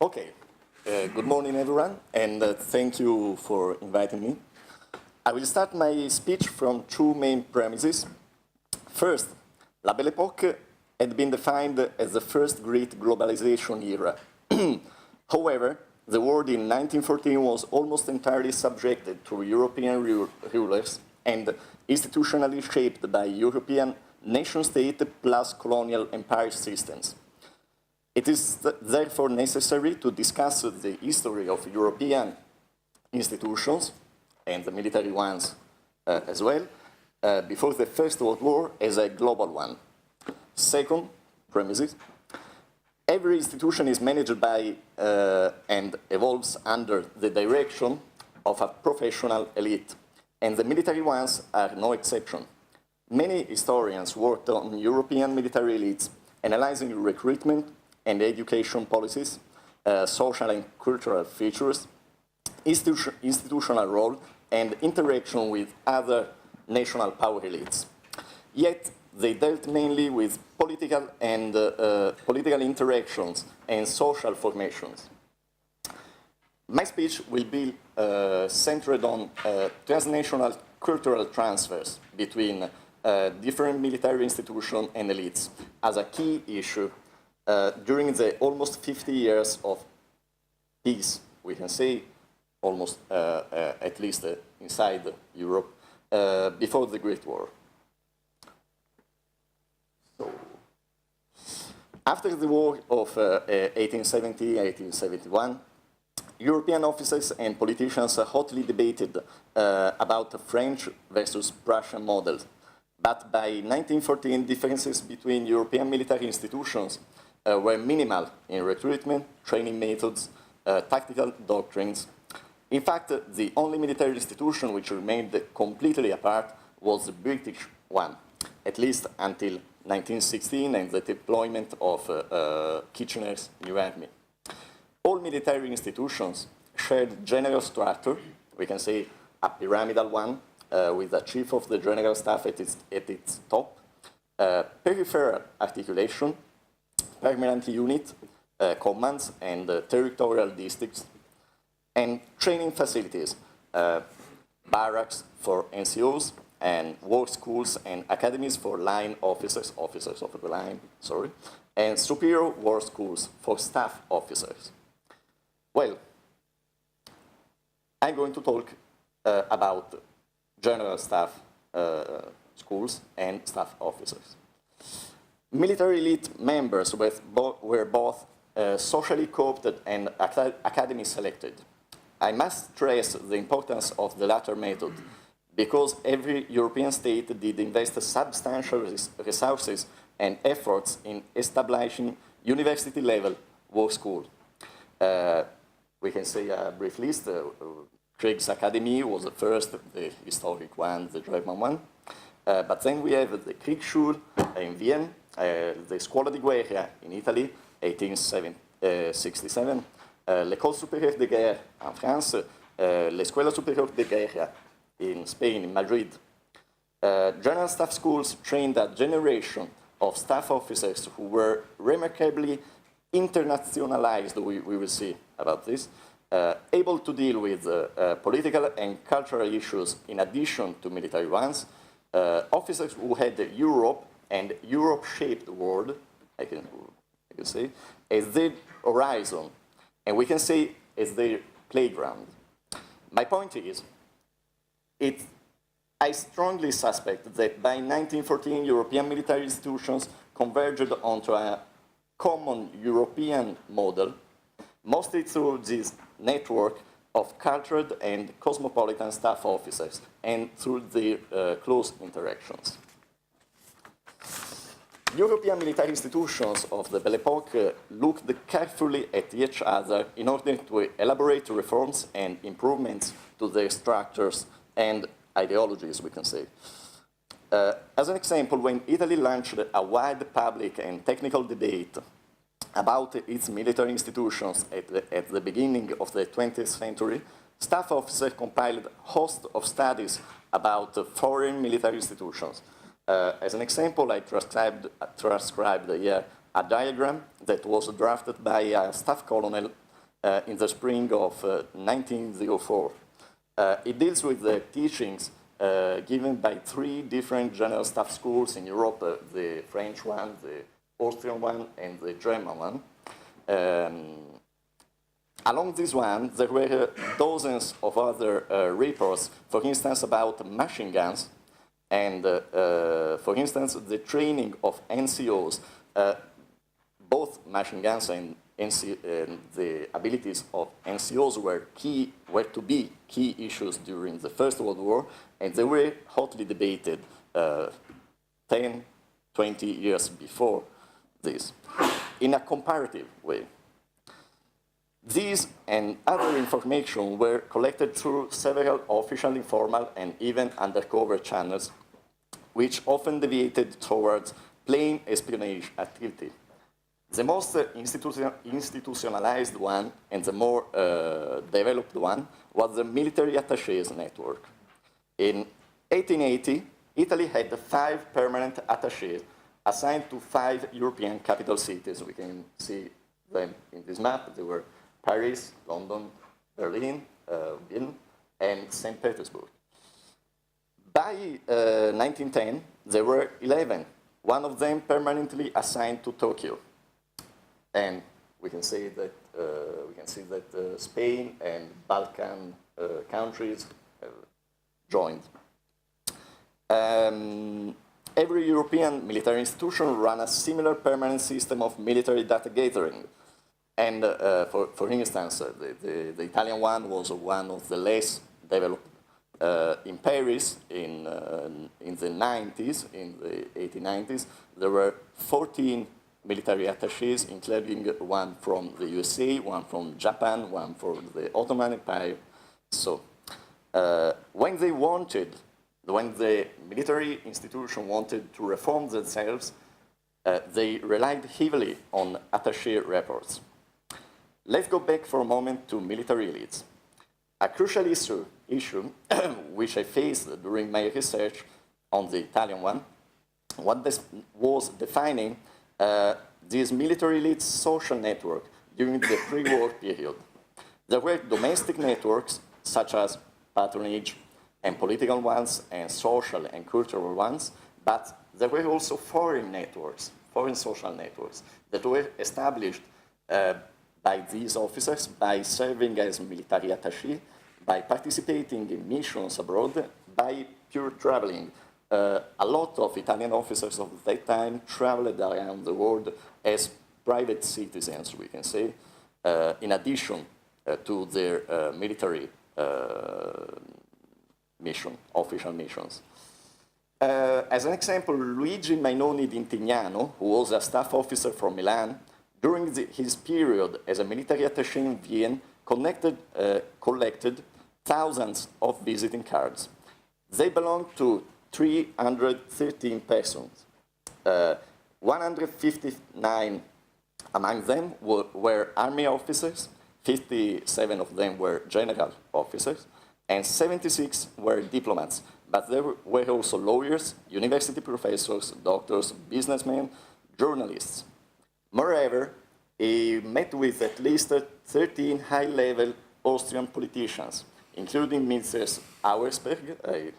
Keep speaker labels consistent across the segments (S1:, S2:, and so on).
S1: Okay, good morning everyone, and thank you for inviting me. I will start my speech from two main premises. First, La Belle Époque had been defined as the first great globalization era. However, the world in 1914 was almost entirely subjected to European rulers and institutionally shaped by European nation-state plus colonial empire systems. It is therefore necessary to discuss the history of European institutions, and the military ones as well, before the First World War as a global one. Second premises, every institution is managed by and evolves under the direction of a professional elite, and the military ones are no exception. Many historians worked on European military elites, analyzing recruitment and education policies, social and cultural features, institutional role, and interaction with other national power elites. Yet, they dealt mainly with political and political interactions and social formations. My speech will be centered on transnational cultural transfers between different military institutions and elites as a key issue during the almost 50 years of peace, we can say, almost at least inside Europe, before the Great War. So, after the war of 1870-1871, European officers and politicians hotly debated about the French versus Prussian models. But by 1914, differences between European military institutions were minimal in recruitment, training methods, tactical doctrines. In fact, the only military institution which remained completely apart was the British one, at least until 1916 and the deployment of Kitchener's new army. All military institutions shared general structure, we can say a pyramidal one, with a chief of the general staff at its top, peripheral articulation, permanent unit, commands, and territorial districts, and training facilities, barracks for NCOs, and war schools and academies for line officers of the line, sorry, and superior war schools for staff officers. Well, I'm going to talk about general staff schools and staff officers. Military elite members were both socially co-opted and academy selected. I must stress the importance of the latter method because every European state did invest substantial resources and efforts in establishing university-level war school. We can say a brief list. Krieg's Academy was the first, the historic one, the German one. But then we have the Kriegsschule in Vienna, the Scuola di Guerra in Italy, 1867, l'École supérieure de guerre in France, l'Escuela Superior de Guerra in Spain, in Madrid. General staff schools trained a generation of staff officers who were remarkably internationalized, we will see about this, able to deal with political and cultural issues in addition to military ones, officers who had Europe and Europe-shaped world, I can say, as their horizon, and we can say as their playground. My point is, I strongly suspect that by 1914, European military institutions converged onto a common European model, mostly through this network of cultured and cosmopolitan staff officers and through their close interactions. European military institutions of the Belle Époque looked carefully at each other in order to elaborate reforms and improvements to their structures and ideologies, we can say. As an example, when Italy launched a wide public and technical debate about its military institutions at the beginning of the 20th century, staff officers compiled a host of studies about foreign military institutions. As an example, I transcribed here a diagram that was drafted by a staff colonel in the spring of 1904. It deals with the teachings given by 3 different general staff schools in Europe, the French one, the Austrian one, and the German one. Along this one, there were dozens of other reports, for instance, about machine guns, and for instance, the training of NCOs, both machine guns and the abilities of NCOs were to be key issues during the First World War, and they were hotly debated 10, 20 years before this, in a comparative way. These and other information were collected through several official, informal, and even undercover channels, which often deviated towards plain espionage activity. The most institutionalized one and the more developed one was the military attachés network. In 1880, Italy had 5 permanent attachés assigned to 5 European capital cities. We can see them in this map. They were Paris, London, Berlin, Vienna, and St. Petersburg. By 1910, there were 11, one of them permanently assigned to Tokyo. And we can see that Spain and Balkan countries joined. Every European military institution ran a similar permanent system of military data gathering. And for instance, the Italian one was one of the less developed. In Paris, in the 90s, in the 1890s, there were 14 military attachés, including one from the USA, one from Japan, one from the Ottoman Empire. So when the military institution wanted to reform themselves, they relied heavily on attaché reports. Let's go back for a moment to military elites. A crucial issue which I faced during my research on the Italian one, was defining this military elite's social network during the pre-war period. There were domestic networks, such as patronage, and political ones, and social and cultural ones, but there were also foreign networks, foreign social networks, that were established by these officers by serving as military attaché, by participating in missions abroad, by pure traveling. A lot of Italian officers of that time traveled around the world as private citizens, we can say, in addition to their military mission, official missions. As an example, Luigi Mainoni d'Intignano, who was a staff officer from Milan, during his period as a military attaché in Vienna, collected thousands of visiting cards. They belonged to 313 persons. 159 among them were army officers, 57 of them were general officers, and 76 were diplomats. But there were also lawyers, university professors, doctors, businessmen, journalists. Moreover, he met with at least 13 high-level Austrian politicians, including Mrs. Auersperg, I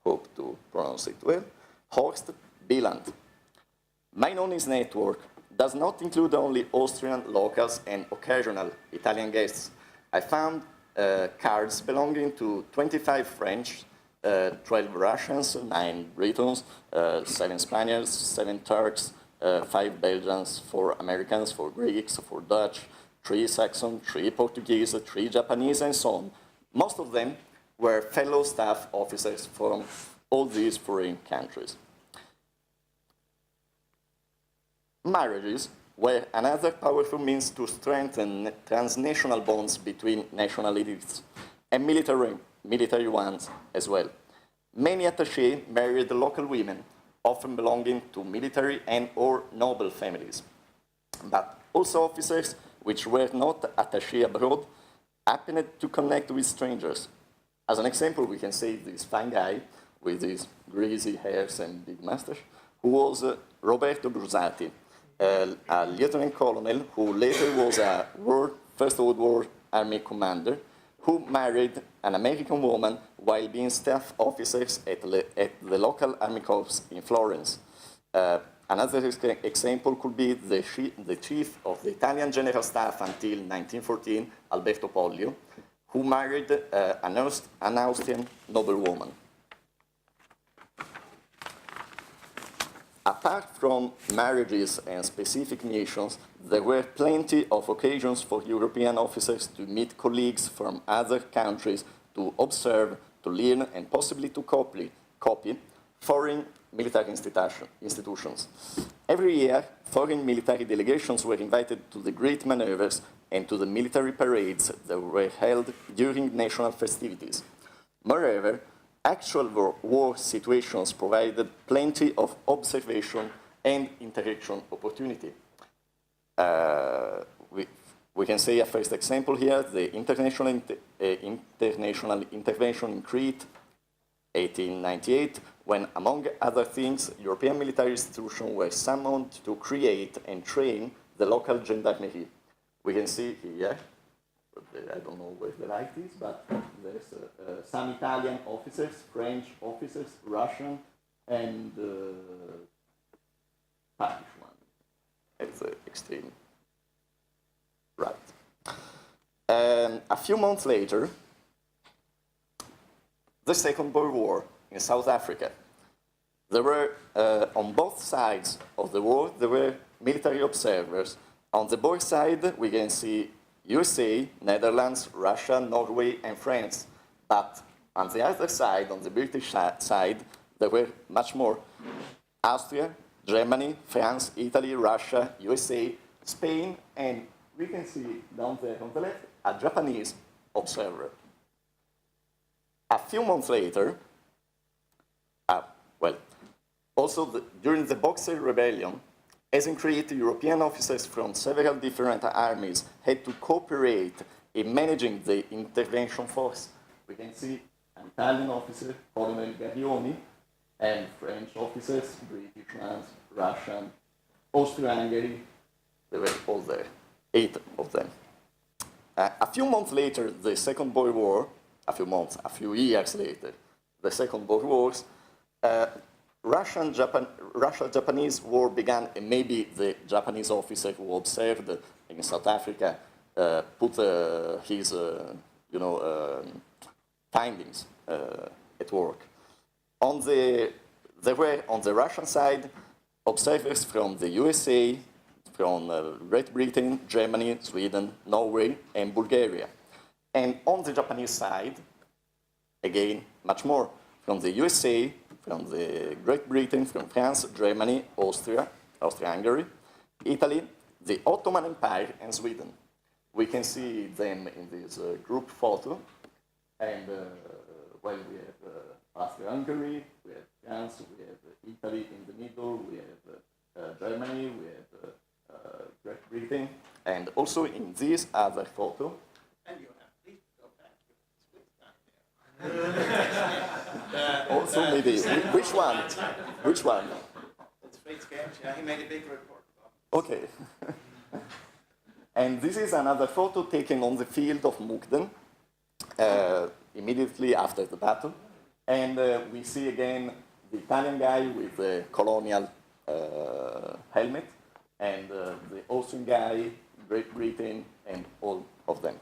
S1: hope to pronounce it well, Horst Wieland. Mainoni's network does not include only Austrian locals and occasional Italian guests. I found cards belonging to 25 French, 12 Russians, 9 Britons, 7 Spaniards, 7 Turks, 5 Belgians, 4 Americans, 4 Greeks, 4 Dutch, 3 Saxon, 3 Portuguese, 3 Japanese, and so on. Most of them were fellow staff officers from all these foreign countries. Marriages were another powerful means to strengthen transnational bonds between national elites and military ones as well. Many attachés married local women, often belonging to military and or noble families. But also officers which were not attachés abroad happened to connect with strangers. As an example, we can say this fine guy with his greasy hairs and big mustache, who was Roberto Brusati, a lieutenant colonel who later was a World First World War Army commander, who married an American woman while being staff officers at the local army corps in Florence. Another example could be the chief of the Italian General Staff until 1914, Alberto Pollio, who married an Austrian noblewoman. Apart from marriages and specific missions, there were plenty of occasions for European officers to meet colleagues from other countries, to observe, to learn, and possibly to copy foreign military institutions. Every year, foreign military delegations were invited to the great maneuvers and to the military parades that were held during national festivities. Moreover, actual war situations provided plenty of observation and interaction opportunity. We can say a first example here, the international intervention in Crete, 1898, when, among other things, European military institutions were summoned to create and train the local gendarmerie. We can see here, I don't know where the light is, but there's some Italian officers, French officers, Russian, and Spanish one. It's extreme right. A few months later, the Second Boer War in South Africa. There were, on both sides of the war, there were military observers. On the Boer side, we can see USA, Netherlands, Russia, Norway, and France. But on the other side, on the British side, there were much more. Austria, Germany, France, Italy, Russia, USA, Spain, and we can see down there on the left, a Japanese observer. A few months later, during the Boxer Rebellion, as in Crete, European officers from several different armies had to cooperate in managing the intervention force. We can see an Italian officer, Colonel Garrioni, and French officers, British ones, Russian, Austro-Hungary, they were all there, 8 of them. A few months later, the Second Boer War, a few years later, the Second Boer Wars, Russia-Japanese war began, and maybe the Japanese officer who observed in South Africa put his, findings at work. There were on the Russian side observers from the USA, from Great Britain, Germany, Sweden, Norway, and Bulgaria. And on the Japanese side, again, much more, from the USA, from the Great Britain, from France, Germany, Austria-Hungary, Italy, the Ottoman Empire, and Sweden. We can see them in this group photo. And we have Austria-Hungary, we have France, we have Italy in the middle, we have Germany, we have Great Britain, and also in this other photo.
S2: And you have, please go back to the Swiss down there.
S1: Also, maybe, which one? Which one?
S2: It's Fritz Gersh, yeah, he made a big report about it.
S1: Okay. And this is another photo taken on the field of Mukden, immediately after the battle. And we see again the Italian guy with the colonial helmet, and the Austrian guy, Great Britain, and all of them.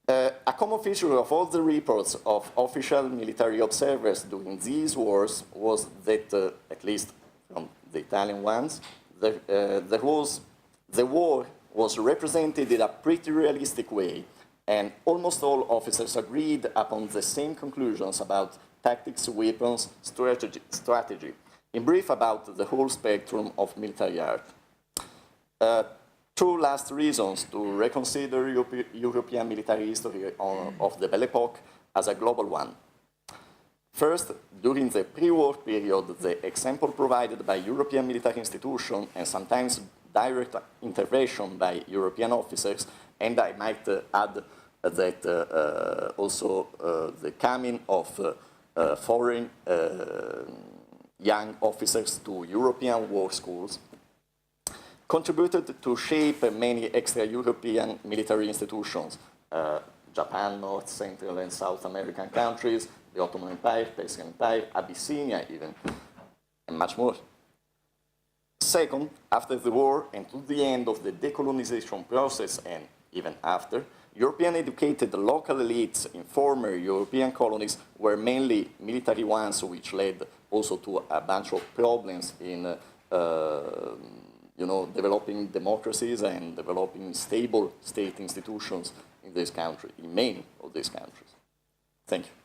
S1: A common feature of all the reports of official military observers during these wars was that, at least from the Italian ones, the war was represented in a pretty realistic way, and almost all officers agreed upon the same conclusions about tactics, weapons, strategy. In brief, about the whole spectrum of military art. Two last reasons to reconsider European military history of the Belle Époque as a global one. First, during the pre-war period, the example provided by European military institutions and sometimes direct intervention by European officers, and I might add that also the coming of foreign young officers to European war schools, contributed to shape many extra-European military institutions. Japan, North, Central, and South American countries, the Ottoman Empire, Persian Empire, Abyssinia even, and much more. Second, after the war and to the end of the decolonization process and even after, European educated local elites in former European colonies were mainly military ones, which led also to a bunch of problems in developing democracies and developing stable state institutions in this country, in many of these countries. Thank you.